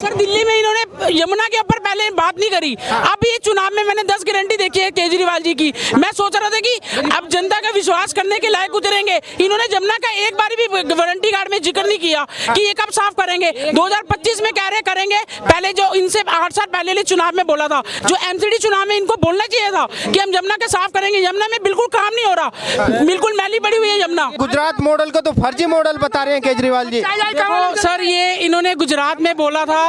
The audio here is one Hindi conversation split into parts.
सर दिल्ली में इन्होंने यमुना के ऊपर पहले बात नहीं करी। अब ये चुनाव में मैंने 10 गारंटी देखी है केजरीवाल जी की। मैं सोच रहा था कि अब जनता का विश्वास करने के लायक उतरेंगे। इन्होंने यमुना का एक बार भी वारंटी कार्ड में जिक्र नहीं किया कि ये कब साफ करेंगे। 2025 में कह रहे करेंगे। पहले जो इनसे 8 साल पहले चुनाव में बोला था, जो एमसीडी चुनाव में इनको बोलना चाहिए था कि हम यमुना के साफ करेंगे। यमुना में बिल्कुल काम नहीं हो रहा, बिल्कुल मैली पड़ी हुई है यमुना। गुजरात मॉडल को तो फर्जी मॉडल बता रहे हैं केजरीवाल जी। देखो सर, ये इन्होंने गुजरात में बोला था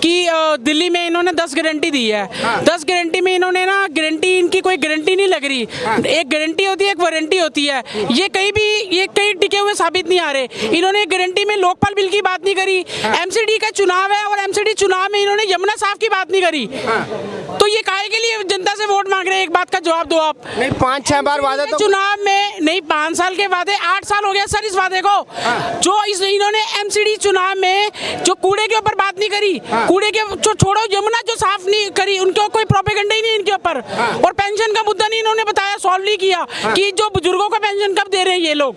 कि दिल्ली में इन्होंने 10 गारंटी दी है। 10 गारंटी में इन्होंने ना गारंटी, इनकी कोई गारंटी नहीं लग रही। एक गारंटी होती है, एक वारंटी होती है। ये कहीं टिके हुए साबित नहीं आ रहे। इन्होंने गारंटी में लोकपाल बिल की बात नहीं करी। एमसीडी का चुनाव है और एमसीडी चुनाव में इन्होंने यमुना साफ की बात नहीं करी। तो ये काहे के लिए जनता से वोट मांग रहे हैं? एक बात का जवाब दो आप। नहीं, 5-6 बार वादा तो चुनाव में नहीं, 5 साल के वादे, 8 साल हो गया सर इस वादे को। जो इन्होंने एमसीडी चुनाव में जो कूड़े के ऊपर बात नहीं करी, कूड़े के छोड़ो, यमुना जो साफ नहीं करी, उनके कोई प्रोपेगेंडा ही नहीं इनके ऊपर। और पेंशन का मुद्दा नहीं इन्होंने बताया, सॉल्व नहीं किया कि जो बुजुर्गों को पेंशन कब दे रहे हैं ये लोग।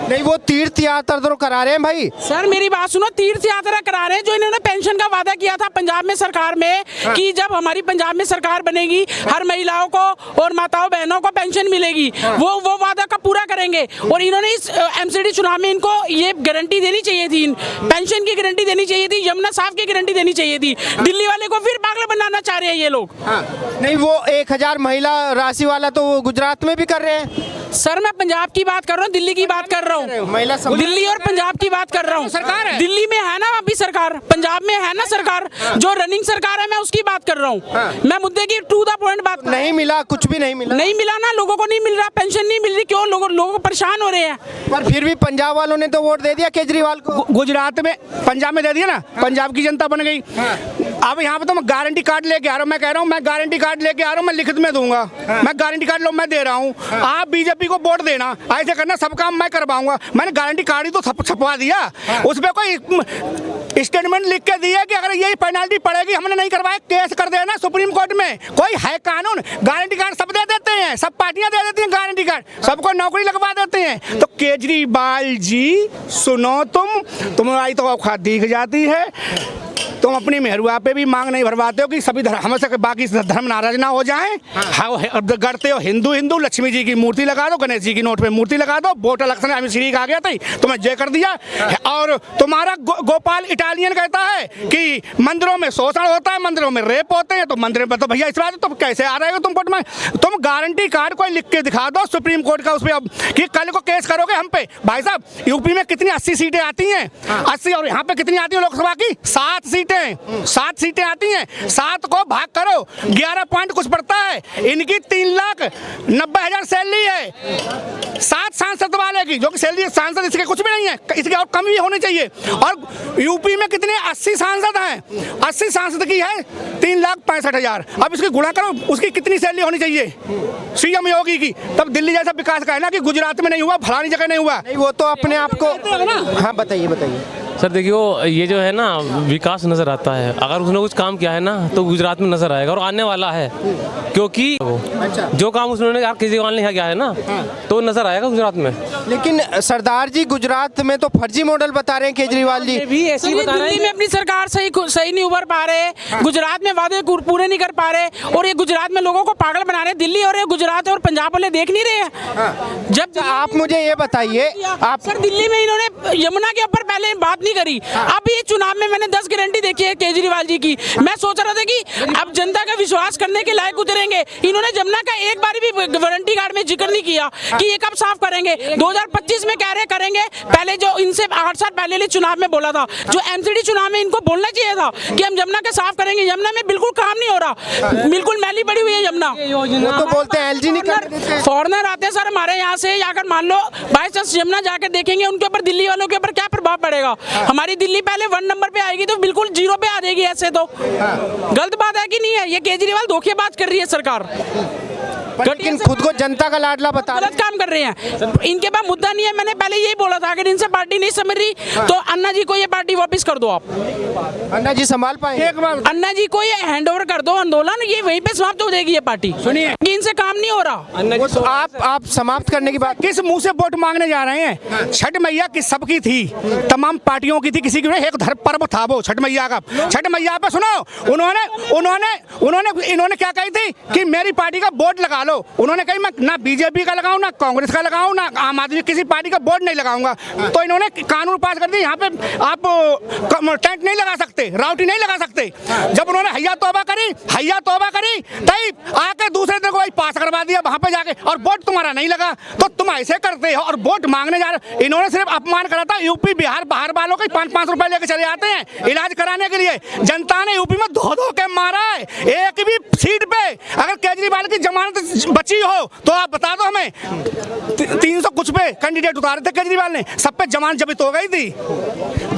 नहीं, वो तीर्थ यात्रा तो करा रहे हैं भाई। सर मेरी बात सुनो, तीर्थ यात्रा करा रहे हैं। जो इन्होंने पेंशन का वादा किया था पंजाब में सरकार में कि जब हमारी पंजाब में सरकार बनेगी हर महिलाओं को और माताओं बहनों को पेंशन मिलेगी, वो वादा का पूरा करेंगे। और इन्होंने इस एमसीडी चुनाव में इनको ये गारंटी देनी चाहिए थी, पेंशन की गारंटी देनी चाहिए थी, यमुना साफ की गारंटी देनी चाहिए थी। दिल्ली वाले को फिर पागल बनाना चाह रहे हैं ये लोग। नहीं, वो 1000 महिला राशि वाला तो वो गुजरात में भी कर रहे हैं। सर मैं पंजाब की बात कर रहा हूँ, दिल्ली की बात कर रहा हूँ। महिला दिल्ली और पंजाब की बात कर रहा हूँ। सरकार है। दिल्ली में है ना अभी सरकार, पंजाब में है ना सरकार, जो रनिंग सरकार है मैं उसकी बात कर रहा हूँ। मैं मुद्दे की टू द पॉइंट बात कर। नहीं मिला, कुछ भी नहीं मिला। नहीं मिला ना, लोगों को नहीं मिल रहा, पेंशन नहीं मिल रही। क्यों? लोग परेशान हो रहे हैं। पर फिर भी पंजाब वालों ने तो वोट दे दिया केजरीवाल को। गुजरात में, पंजाब में दे दिया ना, पंजाब की जनता बन गई। अब यहाँ पे तो मैं गारंटी कार्ड लेके आ रहा हूँ। मैं कह रहा हूँ मैं गारंटी कार्ड लेके आ रहा हूँ, मैं लिखित में दूंगा। मैं गारंटी कार्ड लो, मैं दे रहा हूँ। आप बीजेपी को वोट देना, ऐसे करना, सब काम मैं करवाऊंगा। मैंने गारंटी कार्ड ही तो छपवा दिया। उसमें कोई स्टेटमेंट लिख के दिया कि अगर यही पेनाल्टी पड़ेगी, हमने नहीं करवाया, केस कर देना सुप्रीम कोर्ट में। कोई है कानून? गारंटी कार्ड सब दे देते हैं, सब पार्टियां दे देती हैं गारंटी कार्ड, सबको नौकरी लगवा देते हैं। तो केजरीवाल जी सुनो, तुम्हारी तो औकात दिख जाती है। तुम अपनी मेहरुआ पे भी मांग नहीं भरवाते हो कि सभी हमसे बाकी धर्म नाराज ना हो जाएं। हाँ, गढ़ते हो हिंदू हिंदू, लक्ष्मी जी की मूर्ति लगा दो, गणेश जी की नोट पे मूर्ति लगा दो। वोट इलेक्शन में श्री का आ गया था, तुम्हें जय कर दिया। और तुम्हारा गोपाल इटालियन कहता है कि मंदिरों में शोषण होता है, मंदिरों में रेप होते हैं। तो मंदिर में तो भैया इस बात तुम कैसे आ रहे हो? तुम कोर्ट में तुम गारंटी कार्ड कोई लिख के दिखा दो सुप्रीम कोर्ट का, उस पर कि कल को केस करोगे हम पे। भाई साहब, यूपी में कितनी 80 सीटें आती हैं, 80, और यहाँ पे कितनी आती है लोकसभा की? 7 सीटें, 7 सीटें आती हैं। 7 को भाग करो, 11 पॉइंट कुछ पड़ता है। इनकी 3,90,000 सैलरी है 7 सांसद वाले की, जो कि सैलरी सांसद इसके कुछ भी नहीं है, इसके और कम भी होनी चाहिए। और यूपी में कितने 80 सांसद हैं, 80 सांसद की है 3,65,000। अब इसकी गुणा करो, उसकी कितनी सैलरी होनी चाहिए सीएम योगी की? तब दिल्ली जैसा विकास का है ना कि गुजरात में नहीं हुआ, फलानी जगह नहीं हुआ। नहीं, वो तो अपने आप को। हाँ बताइए। सर देखियो, ये जो है ना विकास नज़र आता है। अगर उसने कुछ काम किया है ना तो गुजरात में नज़र आएगा और आने वाला है, क्योंकि जो काम उसने केजरीवाल ने किया है ना तो नज़र आएगा गुजरात में। लेकिन सरदार जी, गुजरात में तो फर्जी मॉडल बता रहे हैं केजरीवाल जी। भी ऐसे ही बता रहे दिल्ली में अपनी सरकार सही नहीं उभर पा रहे, गुजरात में वादे पूरे नहीं कर पा रहे, और ये गुजरात में लोगों को पागल बना रहे। दिल्ली और ये गुजरात और पंजाब वाले देख नहीं रहे हैं। जब आप मुझे ये बताइए, आप सर दिल्ली में इन्होंने यमुना के ऊपर पहले बात नहीं करी। अब ये चुनाव में मैंने 10 गारंटी देखी है केजरीवाल जी की। मैं सोच रहा था कि अब जनता का विश्वास करने के लायक उतरेंगे। इन्होंने यमुना का एक बार भी वारंटी कार्ड में जिक्र नहीं किया कि ये कब साफ करेंगे। 2025 में कह रहे करेंगे। पहले जो इनसे 8 साल पहले चुनाव में बोला था, जो एमसीडी चुनाव में इनको बोलना चाहिए था कि हम यमुना के साफ करेंगे। यमुना में बिल्कुल काम नहीं हो रहा, बिल्कुल मैली पड़ी हुई है यमुना। वो तो बोलते हैं एलजी नहीं कर। फॉरनर आते हैं सर हमारे यहाँ से, अगर मान लो बाई चांस यमुना जाकर देखेंगे, उनके ऊपर, दिल्ली वालों के ऊपर क्या प्रभाव पड़ेगा? हमारी दिल्ली पहले 1 नंबर पे आएगी तो बिल्कुल 0 पे आ जाएगी। ऐसे तो गलत बात है कि नहीं है? ये केजरीवाल धोखेबाज कर रही है सरकार। लेकिन खुद को जनता का लाडला बता गलत काम कर रहे हैं। इनके पास मुद्दा नहीं है। मैंने पहले यही बोला था, अगर इनसे पार्टी नहीं समझ रही तो अन्ना जी को ये पार्टी वापस कर दो। आप अन्ना जी संभाल पाएंगे? अन्ना जी को ये हैंड ओवर कर दो आंदोलन, ये वहीं पे समाप्त हो जाएगी ये पार्टी। सुनिए, कि इनसे काम नहीं हो रहा। वो तो आप समाप्त करने की बात। किस मुंह से वोट मांगने जा रहे हैं? छठ मैया की सबकी थी, तमाम पार्टियों की थी, किसी की नहीं। एक धर्म पर्व था वो छठ मैया का। छठ मैया पे सुनो, इन्होंने क्या कही थी कि मेरी पार्टी का बोर्ड लगा लो। उन्होंने कही मैं ना बीजेपी का लगाऊं, ना कांग्रेस का लगाऊं, ना आम आदमी किसी पार्टी का बोर्ड नहीं लगाऊंगा। तो इन्होंने कानून पास कर दिया, यहाँ पे आप टेंट नहीं लगा सकते, राउटी नहीं लगा सकते। जब उन्होंने हैया तौबा करी तब आके दूसरे दिन को भाई पास करवा दिया वहां पे जाके, और वोट तुम्हारा नहीं लगा। तो तुम ऐसे करते हो और वोट मांगने जा रहे हो। इन्होंने सिर्फ अपमान करा था। यूपी बिहार बाहर वालों के 5-5 रुपए लेके चले आते हैं इलाज कराने के लिए। जनता ने यूपी में धो के मारा है। एक भी सीट पे अगर केजरीवाल की जमानत बची हो तो आप बता दो हमें। 300 कुछ पे कैंडिडेट उतारे थे केजरीवाल ने, सब पे जमानत जब्त हो गई थी।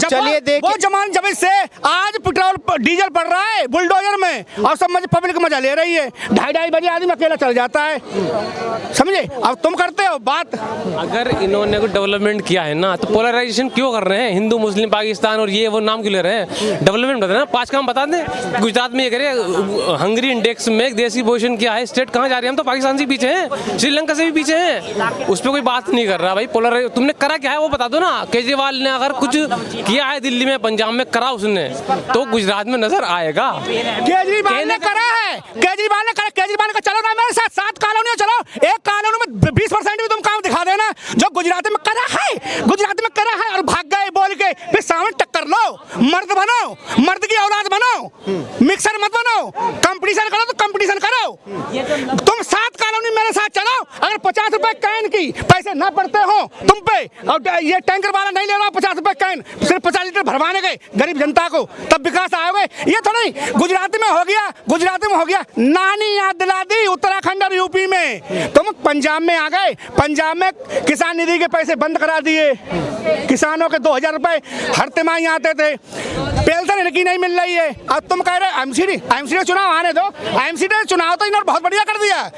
चलिए देखिए, वो जमानत जब्त से आज पेट्रोल डीजल पड़ रहा है बुलडोजर में, और सब पब्लिक मजा ले रही है। 2:30 बजे आदमी अकेला चल जाता है, समझे? अब तुम करते हो बात। अगर इन्होंने कुछ डेवलपमेंट किया है ना, तो पोलराइजेशन क्यों कर रहे हैं? हिंदू मुस्लिम पाकिस्तान और ये वो नाम क्यों ले रहे हैं? डेवलपमेंट बता ना, 5 काम बता दें। गुजरात में ये करे, हंगरी इंडेक्स में देशी पोजीशन क्या है, स्टेट कहाँ जा रही है? हम तो पाकिस्तान से पीछे हैं, श्रीलंका से भी पीछे हैं। उस पर कोई बात नहीं कर रहा भाई। पोलराइज तुमने करा क्या है वो बता दो ना। केजरीवाल ने अगर कुछ किया है दिल्ली में, पंजाब में करा उसने, तो गुजरात में नजर आएगा। केजरीवाल ने करा है, केजरीवाल ने कहा चलो ना मेरे साथ 7 कॉलोनियों चलो, एक कॉलोनी में 20% भी तुम काम दिखा देना जो गुजरात में करा है, और भाग गए बोल के। फिर सामने टक्कर लो, मर्द बनो, मर्द की औलाद बनो, मिक्सर मत बनो। कंपटीशन करो तो कंपटीशन करो। तुम 7 कॉलोनी मेरे साथ चलो, अगर 50 रुपए कैन की पैसे ना पड़ते हो तुम पे, और ये टैंकर वाला नहीं ले रहा 50 रुपए कैन, सिर्फ 50 लीटर भरवाने गए गरीब जनता को, तब विकास आओगे। ये तो नहीं गुजरात में हो गया, नानी याद दिला दी उत्तराखंड और यूपी में। तुम पंजाब में आ गए, पंजाब में किसान निधि के पैसे बंद करा दिए। किसानों के 2000 रुपए हर तिमाही आते थे, पेंशन इनकी नहीं मिल रही है। अब तुम कह रहे एमसीडी चुनाव आने दो। एमसीडी चुनाव तो इन्होंने बहुत बढ़िया कर दिया।